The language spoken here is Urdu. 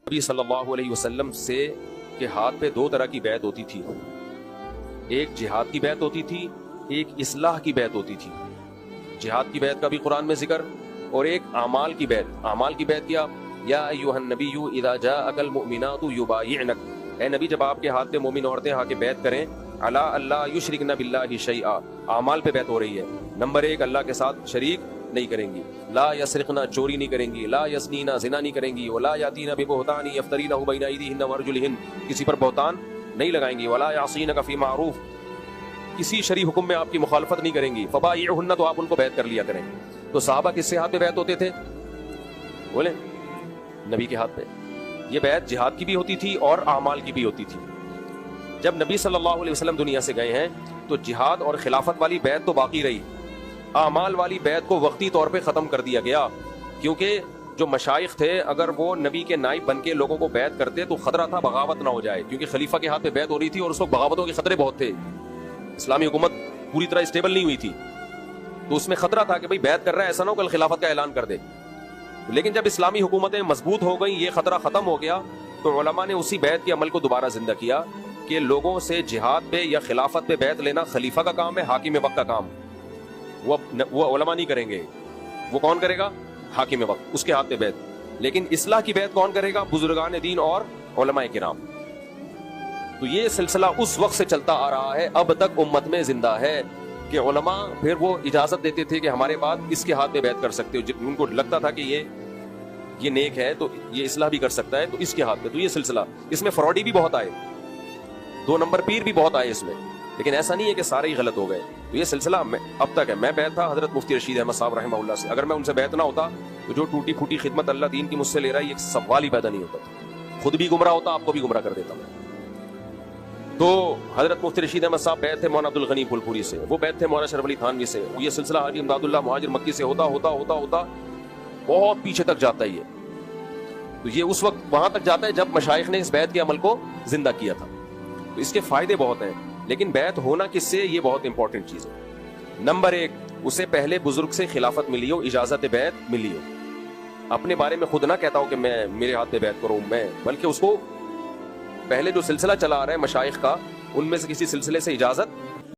نبی صلی اللہ علیہ وسلم سے کے ہاتھ پہ دو طرح کی بیعت ہوتی تھی، ایک جہاد کی بیعت ہوتی تھی، ایک اصلاح کی بیعت ہوتی تھی۔ جہاد کی بیعت کا بھی قرآن میں ذکر، اور ایک اعمال کی بیعت۔ اعمال کی بیعت کیا؟ یا ایھا النبی اذا جاءک المؤمنات یبایعنک، اے نبی جب آپ کے ہاتھ پہ مومن عورتیں آ کے بیعت کریں، علی اللہ یشرکن باللہ شیئا، اعمال پہ بیعت ہو رہی ہے۔ نمبر ایک، اللہ کے ساتھ شریک نہیں کریں گی، لا یسرقنا، چوری نہیں کریں گی، لا یزنینا، زنا نہیں کریں گی، ولا یاتینا ببہتان یفترینہ بین ایدیہن وارجلہن، کسی پر بہتان نہیں لگائیں گی، ولا یعصینک فی معروف، کسی شرعی حکم میں آپ کی مخالفت نہیں کریں گی، فبایعہن، تو آپ ان کو بیعت کر لیا کریں۔ تو صحابہ کس سے ہاتھ پہ بیعت ہوتے تھے؟ بولیں، نبی کے ہاتھ پہ۔ یہ بیعت جہاد کی بھی ہوتی تھی اور اعمال کی بھی ہوتی تھی۔ جب نبی صلی اللہ علیہ وسلم دنیا سے گئے ہیں تو جہاد اور خلافت والی بیعت تو باقی رہی، اعمال والی بیعت کو وقتی طور پہ ختم کر دیا گیا، کیونکہ جو مشائخ تھے اگر وہ نبی کے نائب بن کے لوگوں کو بیعت کرتے تو خطرہ تھا بغاوت نہ ہو جائے، کیونکہ خلیفہ کے ہاتھ پہ بیعت ہو رہی تھی اور اس وقت بغاوتوں کے خطرے بہت تھے، اسلامی حکومت پوری طرح اسٹیبل نہیں ہوئی تھی، تو اس میں خطرہ تھا کہ بھئی بیعت کر رہا ہے، ایسا نہ ہو کل خلافت کا اعلان کر دے۔ لیکن جب اسلامی حکومتیں مضبوط ہو گئیں، یہ خطرہ ختم ہو گیا، تو علماء نے اسی بیعت کے عمل کو دوبارہ زندہ کیا کہ لوگوں سے جہاد پہ یا خلافت پہ بیعت لینا خلیفہ کا کام ہے، حاکم وقت کا کام وہ علماء نہیں کریں گے۔ وہ کون کرے گا؟ حاکم وقت، اس کے ہاتھ پہ بیعت۔ لیکن اصلاح کی بیعت کون کرے گا؟ بزرگان دین اور علماء کرام۔ تو یہ سلسلہ اس وقت سے چلتا آ رہا ہے، اب تک امت میں زندہ ہے کہ علماء پھر وہ اجازت دیتے تھے کہ ہمارے بعد اس کے ہاتھ پہ بیعت کر سکتے ہو، ان کو لگتا تھا کہ یہ نیک ہے تو یہ اصلاح بھی کر سکتا ہے تو اس کے ہاتھ پہ۔ تو یہ سلسلہ، اس میں فراڈی بھی بہت آئے، دو نمبر پیر بھی بہت آئے اس میں، لیکن ایسا نہیں ہے کہ سارے ہی غلط ہو گئے۔ تو یہ سلسلہ اب تک ہے۔ میں بیعت تھا حضرت مفتی رشید احمد صاحب رحمہ اللہ سے، اگر میں ان سے بیعت نہ ہوتا تو جو ٹوٹی پھوٹی خدمت اللہ دین کی مجھ سے لے رہا ہے یہ سوال ہی پیدا نہیں ہوتا تھا، خود بھی گمراہ ہوتا، آپ کو بھی گمراہ کر دیتا میں۔ تو حضرت مفتی رشید احمد صاحب بیعت تھے مولانا عبد الغنی پھول پوری سے، وہ بیعت تھے مولانا شرف علی تھانوی سے، یہ سلسلہ حاجی امداد اللہ مہاجر مکی سے ہوتا ہوتا ہوتا ہوتا بہت پیچھے تک جاتا ہے یہ۔ تو یہ اس وقت وہاں تک جاتا ہے جب مشائخ نے اس بیعت کے عمل کو زندہ کیا تھا۔ تو اس کے فائدے بہت ہیں، لیکن بیعت ہونا کس سے، یہ بہت امپورٹنٹ چیز ہے۔ نمبر ایک، اسے پہلے بزرگ سے خلافت ملی ہو، اجازت بیعت ملی ہو، اپنے بارے میں خود نہ کہتا ہو کہ میں میرے ہاتھ پہ بیعت کروں میں، بلکہ اس کو پہلے جو سلسلہ چلا آ رہا ہے مشائخ کا، ان میں سے کسی سلسلے سے اجازت